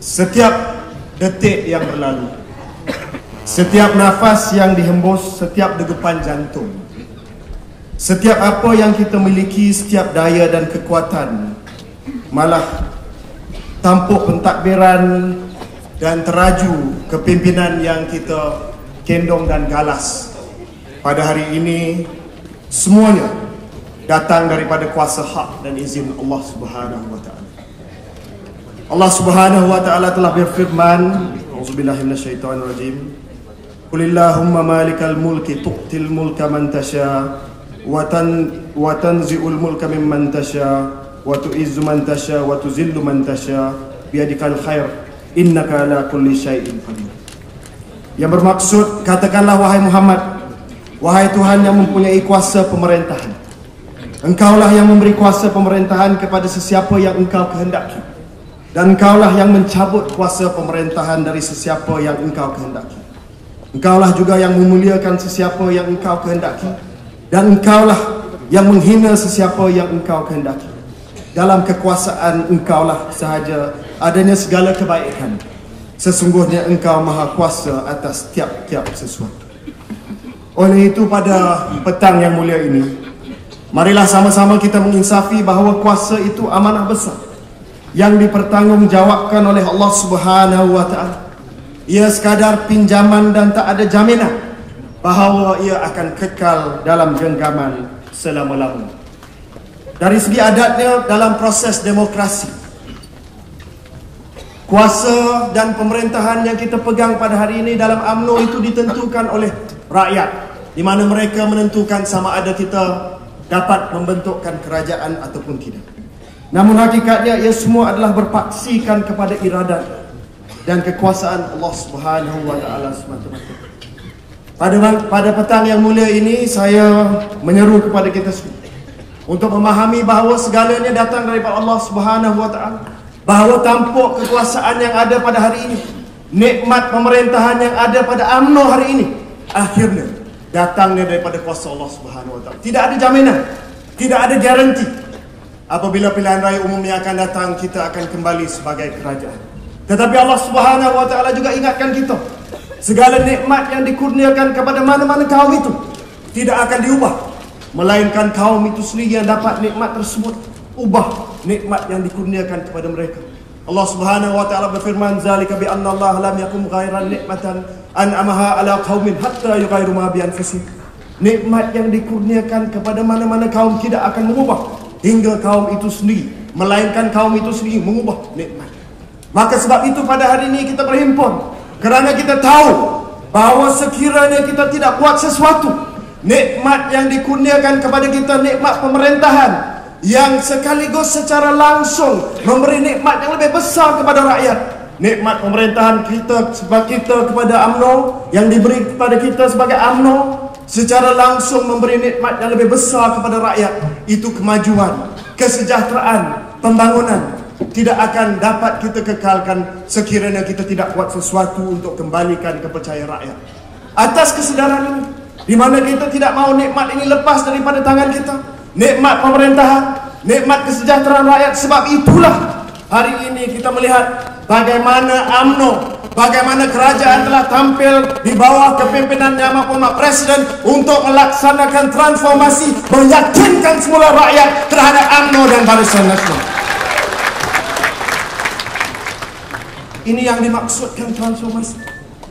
Setiap detik yang berlalu, setiap nafas yang dihembus, setiap degupan jantung, setiap apa yang kita miliki, setiap daya dan kekuatan, malah tampuk pentadbiran dan teraju kepimpinan yang kita kendong dan galas pada hari ini, semuanya datang daripada kuasa hak dan izin Allah Subhanahu wa taala. Allah Subhanahu wa taala telah berfirman, auzubillahi minasyaitonir rajim, qulillahumma malikal mulki tu'til mulka man tasha wa tanzi'ul mulka mimman tasha wa tu'izzu man tasha wa tuzillu man tasha biyadikal khair innaka ala kulli syai'in qadir. Yang bermaksud, katakanlah wahai Muhammad, wahai Tuhan yang mempunyai kuasa pemerintahan, Engkaulah yang memberi kuasa pemerintahan kepada sesiapa yang Engkau kehendaki, dan Engkaulah yang mencabut kuasa pemerintahan dari sesiapa yang Engkau kehendaki. Engkaulah juga yang memuliakan sesiapa yang Engkau kehendaki, dan Engkaulah yang menghina sesiapa yang Engkau kehendaki. Dalam kekuasaan Engkaulah sahaja adanya segala kebaikan. Sesungguhnya Engkau maha kuasa atas tiap-tiap sesuatu. Oleh itu, pada petang yang mulia ini, marilah sama-sama kita menginsafi bahawa kuasa itu amanah besar yang dipertanggungjawabkan oleh Allah Subhanahu wa taala. Ia sekadar pinjaman dan tak ada jaminan bahawa ia akan kekal dalam genggaman selama-lamanya. Dari segi adatnya, dalam proses demokrasi, kuasa dan pemerintahan yang kita pegang pada hari ini dalam UMNO itu ditentukan oleh rakyat, di mana mereka menentukan sama ada kita dapat membentukkan kerajaan ataupun tidak. Namun hakikatnya ia semua adalah berpaksikan kepada iradat dan kekuasaan Allah Subhanahu wa taala semata-mata. Pada petang yang mulia ini, saya menyeru kepada kita semua untuk memahami bahawa segalanya datang daripada Allah Subhanahu wa taala, bahawa tampuk kekuasaan yang ada pada hari ini, nikmat pemerintahan yang ada pada UMNO hari ini, akhirnya datangnya daripada kuasa Allah Subhanahu wa taala. Tidak ada jaminan, tidak ada garanti apabila pilihan raya umumnya akan datang kita akan kembali sebagai kerajaan. Tetapi Allah Subhanahu wa taala juga ingatkan kita, segala nikmat yang dikurniakan kepada mana-mana kaum itu tidak akan diubah, melainkan kaum itu sendiri yang dapat nikmat tersebut ubah nikmat yang dikurniakan kepada mereka. Allah Subhanahu wa taala berfirman, zalika bi anna Allah lam yakum ghairan nikmatan an'amaha ala qaumin hatta yughayyiru ma bi anfusihim. Nikmat yang dikurniakan kepada mana-mana kaum tidak akan mengubah hingga kaum itu sendiri, melainkan kaum itu sendiri mengubah nikmat. Maka sebab itu pada hari ini kita berhimpun kerana kita tahu bahawa sekiranya kita tidak buat sesuatu, nikmat yang dikurniakan kepada kita, nikmat pemerintahan yang sekaligus secara langsung memberi nikmat yang lebih besar kepada rakyat, nikmat pemerintahan kita sebagai kita kepada UMNO yang diberi kepada kita sebagai UMNO secara langsung memberi nikmat yang lebih besar kepada rakyat. Itu kemajuan, kesejahteraan, pembangunan tidak akan dapat kita kekalkan sekiranya kita tidak buat sesuatu untuk kembalikan kepercayaan rakyat. Atas kesedaran ini, di mana kita tidak mahu nikmat ini lepas daripada tangan kita, nikmat pemerintahan, nikmat kesejahteraan rakyat. Sebab itulah hari ini kita melihat bagaimana UMNO, bagaimana kerajaan telah tampil di bawah kepimpinan Yang Maha Presiden untuk melaksanakan transformasi, meyakinkan semula rakyat terhadap UMNO dan Barisan Nasional. Ini yang dimaksudkan transformasi.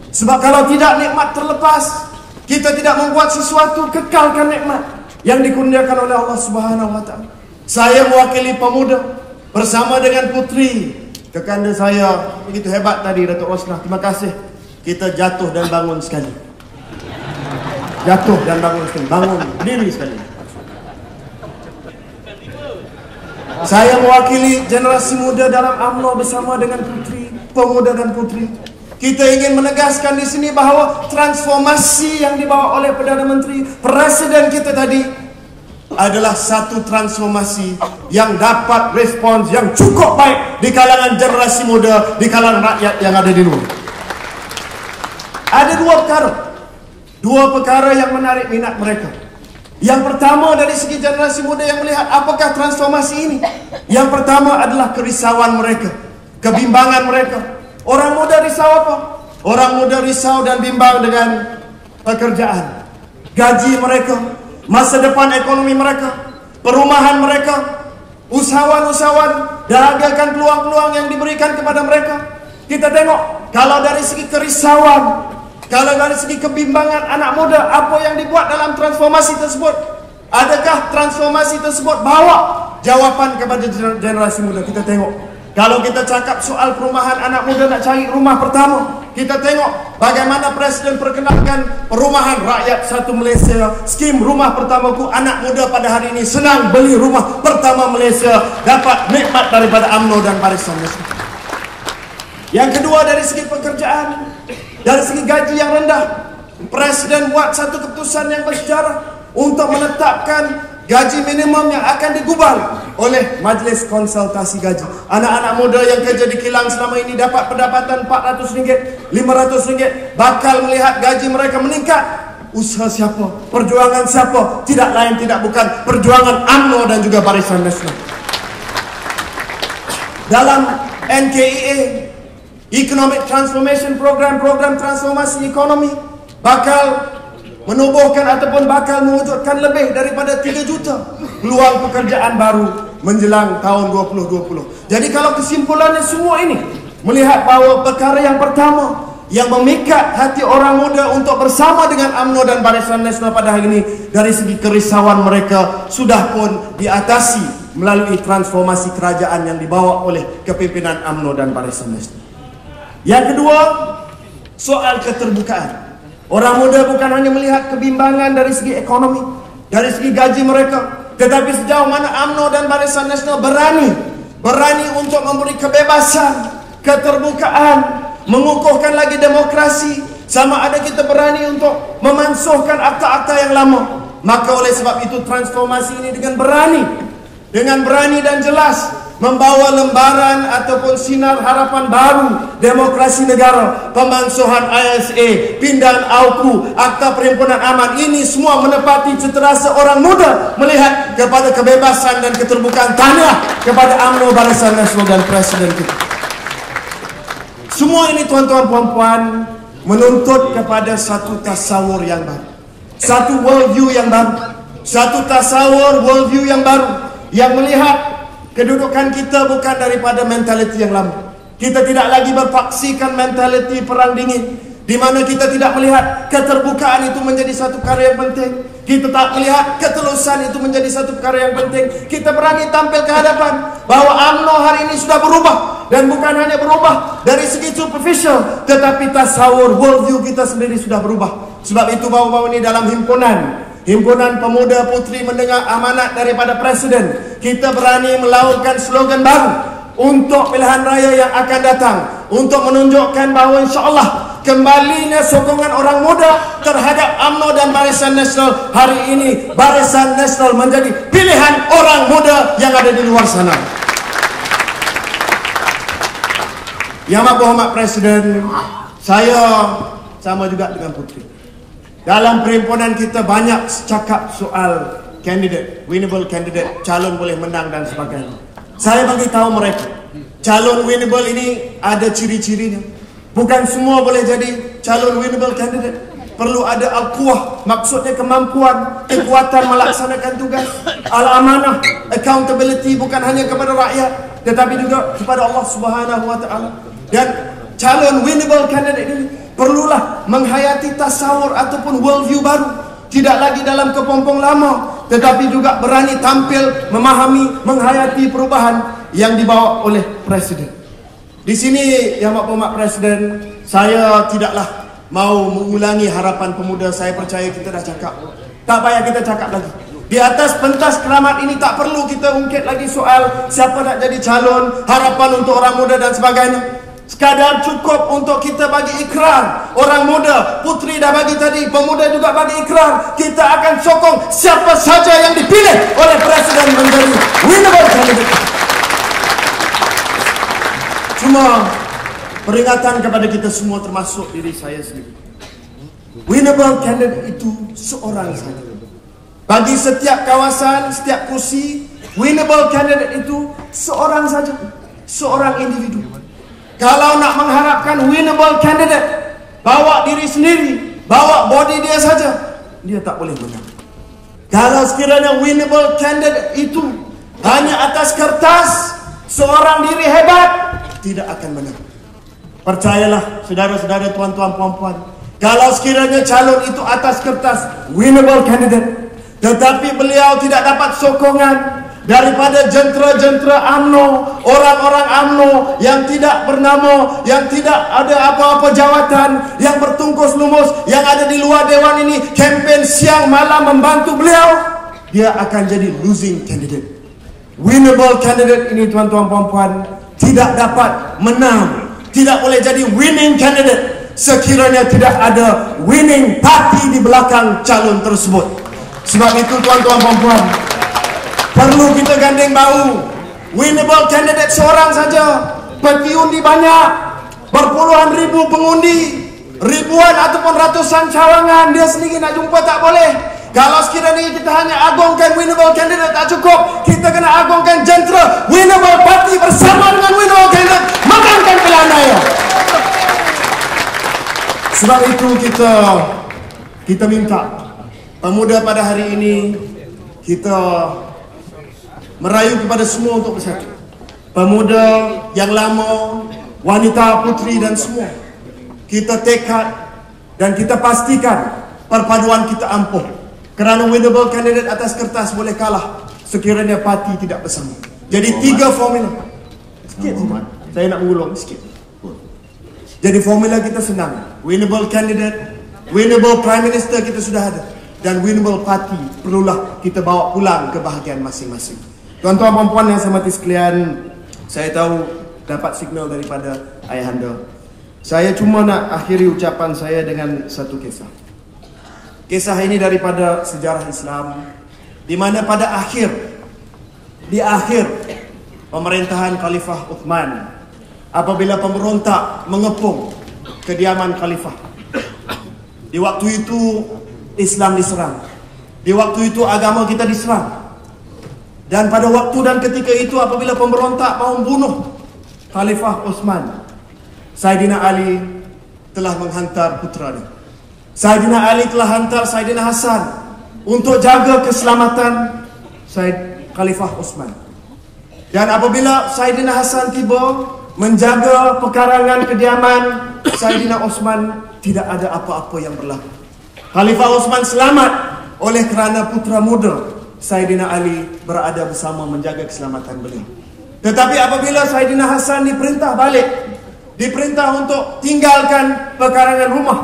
Sebab kalau tidak, nikmat terlepas. Kita tidak membuat sesuatu, kekalkan nikmat yang dikurniakan oleh Allah Subhanahu wa taala. Saya mewakili pemuda bersama dengan putri kekanda saya begitu hebat tadi, Datuk Rosnah. Terima kasih. Kita jatuh dan bangun sekali. Jatuh dan bangun sekali. Bangun diri sekali. Saya mewakili generasi muda dalam UMNO bersama dengan putri, pemuda dan putri. Kita ingin menegaskan di sini bahawa transformasi yang dibawa oleh Perdana Menteri, Presiden kita tadi adalah satu transformasi yang dapat respons yang cukup baik di kalangan generasi muda, di kalangan rakyat yang ada di luar. Ada dua perkara yang menarik minat mereka. Yang pertama, dari segi generasi muda yang melihat apakah transformasi ini, yang pertama adalah kerisauan mereka, kebimbangan mereka. Orang muda risau apa? Orang muda risau dan bimbang dengan pekerjaan, gaji mereka, masa depan ekonomi mereka, perumahan mereka. Usahawan-usahawan dahagakan peluang-peluang yang diberikan kepada mereka. Kita tengok, kalau dari segi kerisauan, kalau dari segi kebimbangan anak muda, apa yang dibuat dalam transformasi tersebut? Adakah transformasi tersebut bawa jawapan kepada generasi muda? Kita tengok, kalau kita cakap soal perumahan, anak muda nak cari rumah pertama, kita tengok bagaimana Presiden perkenalkan perumahan rakyat satu Malaysia, skim rumah pertamaku. Anak muda pada hari ini senang beli rumah pertama Malaysia, dapat nikmat daripada UMNO dan Barisan Nasional. Yang kedua, dari segi pekerjaan, dari segi gaji yang rendah, Presiden buat satu keputusan yang bersejarah untuk menetapkan gaji minimum yang akan digubal oleh Majlis Konsultasi Gaji. Anak-anak muda yang kerja di kilang selama ini dapat pendapatan RM400, RM500, bakal melihat gaji mereka meningkat. Usaha siapa? Perjuangan siapa? Tidak lain tidak bukan perjuangan UMNO dan juga Barisan Nasional. Dalam NKEA, Economic Transformation Program transformasi ekonomi, bakal menubuhkan ataupun bakal mewujudkan lebih daripada 3 juta peluang pekerjaan baru menjelang tahun 2020. Jadi kalau kesimpulannya semua ini melihat bahawa perkara yang pertama yang memikat hati orang muda untuk bersama dengan UMNO dan Barisan Nasional pada hari ini, dari segi kerisauan mereka sudah pun diatasi melalui transformasi kerajaan yang dibawa oleh kepimpinan UMNO dan Barisan Nasional. Yang kedua, soal keterbukaan. Orang muda bukan hanya melihat kebimbangan dari segi ekonomi, dari segi gaji mereka, tetapi sejauh mana UMNO dan Barisan Nasional berani untuk memberi kebebasan, keterbukaan, mengukuhkan lagi demokrasi, sama ada kita berani untuk memansuhkan akta-akta yang lama. Maka oleh sebab itu transformasi ini dengan berani dan jelas membawa lembaran ataupun sinar harapan baru demokrasi negara, pemansuhan ISA, pindahan AUKU, Akta Perhimpunan Aman. Ini semua menepati citra seorang muda melihat kepada kebebasan dan keterbukaan. Tahniah kepada UMNO, Barisan Nasional dan Presiden kita. Semua ini tuan-tuan puan-puan menuntut kepada satu tasawur yang baru, satu worldview yang baru, satu tasawur worldview yang baru yang melihat kedudukan kita bukan daripada mentaliti yang lama. Kita tidak lagi berpaksikan mentaliti perang dingin, di mana kita tidak melihat keterbukaan itu menjadi satu perkara yang penting. Kita tak melihat ketulusan itu menjadi satu perkara yang penting. Kita berani tampil ke hadapan bahawa UMNO hari ini sudah berubah, dan bukan hanya berubah dari segi superficial, tetapi tasawur worldview kita sendiri sudah berubah. Sebab itu bahawa ini dalam Himpunan Pemuda Puteri mendengar amanat daripada Presiden, kita berani melaungkan slogan baru untuk pilihan raya yang akan datang, untuk menunjukkan bahawa insyaAllah kembalinya sokongan orang muda terhadap UMNO dan Barisan Nasional. Hari ini Barisan Nasional menjadi pilihan orang muda yang ada di luar sana. Yang Amat Berhormat Presiden, saya sama juga dengan Puteri. Dalam perhimpunan kita banyak cakap soal kandidat, winnable candidate, calon boleh menang dan sebagainya. Saya bagi tahu mereka, calon winnable ini ada ciri-cirinya. Bukan semua boleh jadi calon winnable candidate. Perlu ada al-quwah, maksudnya kemampuan, kekuatan melaksanakan tugas, al-amanah, accountability, bukan hanya kepada rakyat tetapi juga kepada Allah Subhanahu wa taala. Dan calon winnable candidate ini perlulah menghayati tasawur ataupun worldview baru, tidak lagi dalam kepompong lama, tetapi juga berani tampil, memahami, menghayati perubahan yang dibawa oleh Presiden. Di sini Yang Amat Berhormat Presiden, saya tidaklah mau mengulangi harapan pemuda. Saya percaya kita dah cakap, tak payah kita cakap lagi. Di atas pentas keramat ini tak perlu kita ungkit lagi soal siapa nak jadi calon, harapan untuk orang muda dan sebagainya. Sekadar cukup untuk kita bagi ikrar. Orang muda, Puteri dah bagi tadi, pemuda juga bagi ikrar. Kita akan sokong siapa saja yang dipilih oleh Presiden menjadi winnable candidate. Cuma peringatan kepada kita semua, termasuk diri saya sendiri, winnable candidate itu seorang saja. Bagi setiap kawasan, setiap kursi, winnable candidate itu seorang saja, seorang individu. Kalau nak mengharapkan winnable candidate, bawa diri sendiri, bawa body dia saja, dia tak boleh menang. Kalau sekiranya winnable candidate itu hanya atas kertas, seorang diri hebat, tidak akan menang. Percayalah saudara-saudara, tuan-tuan, puan-puan, kalau sekiranya calon itu atas kertas winnable candidate, tetapi beliau tidak dapat sokongan daripada jentera-jentera UMNO, orang-orang UMNO yang tidak bernama, yang tidak ada apa-apa jawatan, yang bertungkus lumus, yang ada di luar dewan ini, kempen siang malam membantu beliau, dia akan jadi losing candidate. Winnable candidate ini, tuan-tuan, puan-puan, tidak dapat menang, tidak boleh jadi winning candidate sekiranya tidak ada winning party di belakang calon tersebut. Sebab itu, tuan-tuan, puan-puan, perlu kita gandeng bahu. Winnable candidate seorang saja, peti undi banyak, berpuluhan ribu pengundi, ribuan ataupun ratusan cawangan, dia sendiri nak jumpa tak boleh. Kalau sekiranya kita hanya agungkan winnable candidate tak cukup, kita kena agungkan jentera winnable party bersama dengan winnable candidate menangkan pilihan raya. Sebab itu kita minta pemuda pada hari ini, kita merayu kepada semua untuk bersatu. Pemuda yang lama, wanita, putri dan semua, kita tekad dan kita pastikan perpaduan kita ampuh. Kerana winnable candidate atas kertas boleh kalah sekiranya parti tidak bersama. Jadi 3 formula. Sikit semua. Saya nak mengulang sikit. Jadi formula kita senang. Winnable candidate, winnable prime minister kita sudah ada, dan winnable party perlulah kita bawa pulang kebahagiaan masing-masing. Tuan-tuan, puan-puan yang saya hormati sekalian, saya tahu dapat signal daripada ayahanda. Saya cuma nak akhiri ucapan saya dengan satu kisah. Kisah ini daripada sejarah Islam, di mana pada di akhir pemerintahan Khalifah Uthman, apabila pemberontak mengepung kediaman Khalifah, di waktu itu Islam diserang, di waktu itu agama kita diserang. Dan pada waktu dan ketika itu, apabila pemberontak mahu membunuh Khalifah Uthman, Saidina Ali telah menghantar putranya. Saidina Ali telah hantar Saidina Hasan untuk jaga keselamatan Khalifah Uthman. Dan apabila Saidina Hasan tiba menjaga pekarangan kediaman Saidina Uthman, tidak ada apa-apa yang berlaku. Khalifah Uthman selamat oleh kerana putra muda Saidina Ali berada bersama menjaga keselamatan beliau. Tetapi apabila Saidina Hasan diperintah balik, diperintah untuk tinggalkan pekarangan rumah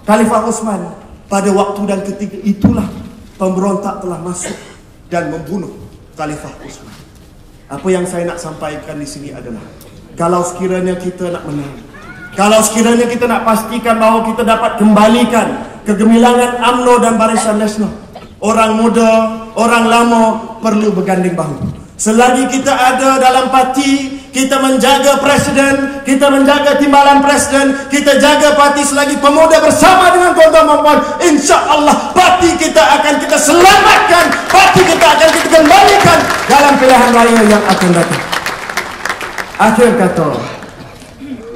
Khalifah Uthman, pada waktu dan ketika itulah pemberontak telah masuk dan membunuh Khalifah Uthman. Apa yang saya nak sampaikan di sini adalah, kalau sekiranya kita nak menang, kalau sekiranya kita nak pastikan bahawa kita dapat kembalikan kegemilangan UMNO dan Barisan Nasional, orang muda, orang lama perlu berganding bahu. Selagi kita ada dalam parti, kita menjaga presiden, kita menjaga timbalan presiden, kita jaga parti selagi pemuda bersama dengan tuan-tuan, insya-Allah parti kita akan kita selamatkan, parti kita akan kita kembalikan dalam pilihan raya yang akan datang.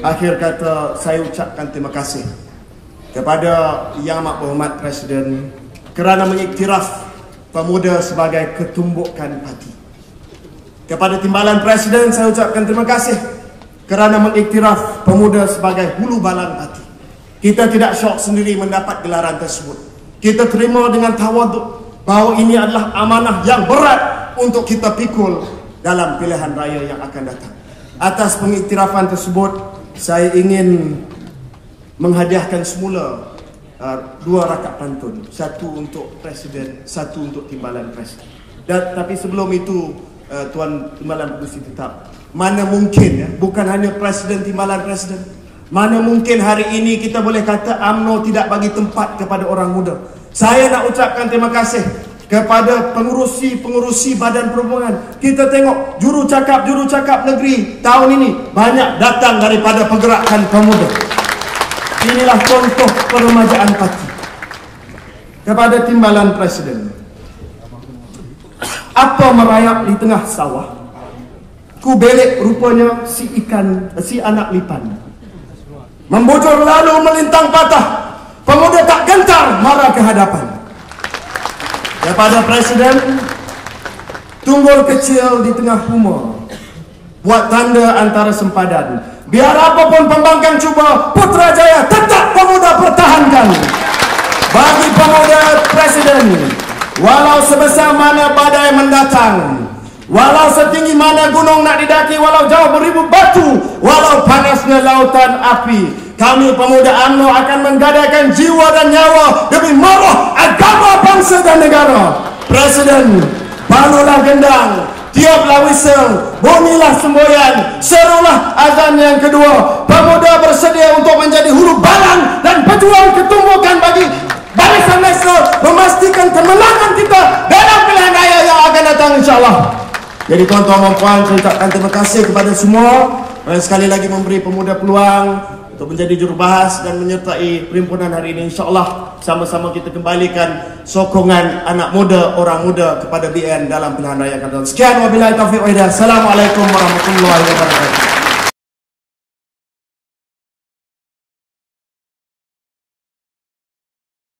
Akhir kata saya ucapkan terima kasih kepada Yang Amat Berhormat Presiden kerana mengiktiraf pemuda sebagai ketumbukan parti. Kepada timbalan presiden saya ucapkan terima kasih kerana mengiktiraf pemuda sebagai hulu balang parti. Kita tidak syok sendiri mendapat gelaran tersebut. Kita terima dengan tawaduk bahawa ini adalah amanah yang berat untuk kita pikul dalam pilihan raya yang akan datang. Atas pengiktirafan tersebut, saya ingin menghadiahkan semula 2 rakaat pantun, satu untuk presiden, satu untuk timbalan presiden. Tapi sebelum itu, Tuan Timbalan Pengerusi Tetap, mana mungkin bukan hanya presiden, timbalan presiden, mana mungkin hari ini kita boleh kata UMNO tidak bagi tempat kepada orang muda. Saya nak ucapkan terima kasih kepada pengurusi badan perhubungan. Kita tengok juru cakap negeri tahun ini banyak datang daripada pergerakan pemuda. Inilah contoh peremajaan parti. Kepada timbalan presiden, apa merayap di tengah sawah? ku belek rupanya si anak lipan. Membujur lalu melintang patah, pemuda tak gentar marah ke hadapan. Kepada Presiden, tunggul kecil di tengah humor, buat tanda antara sempadan. Biar apapun pembangkang cuba, Putrajaya tetap pemuda pertahankan. Bagi pemuda Presiden, walau sebesar mana badai mendatang, walau setinggi mana gunung nak didaki, walau jauh beribu batu, walau panasnya lautan api, kami pemuda UMNO akan menggadaikan jiwa dan nyawa demi maruah agama, bangsa dan negara. Presiden, balulah gendang, tiuplah whistle, bunyilah semboyan, serulah azan yang kedua. Pemuda bersedia untuk menjadi hulu balang dan pejuang ketumbukan bagi Barisan Nasional, memastikan kemenangan kita dalam pilihan raya yang akan datang, insyaAllah. Jadi tuan-tuan dan puan, saya ucapkan terima kasih kepada semua yang sekali lagi memberi pemuda peluang untuk menjadi jurubahas dan menyertai perhimpunan hari ini. InsyaAllah sama-sama kita kembalikan sokongan anak muda, orang muda kepada BN dalam pilihan raya akan datang. Sekian, wabillahi taufiq wal hidayah. Assalamualaikum warahmatullahi wabarakatuh.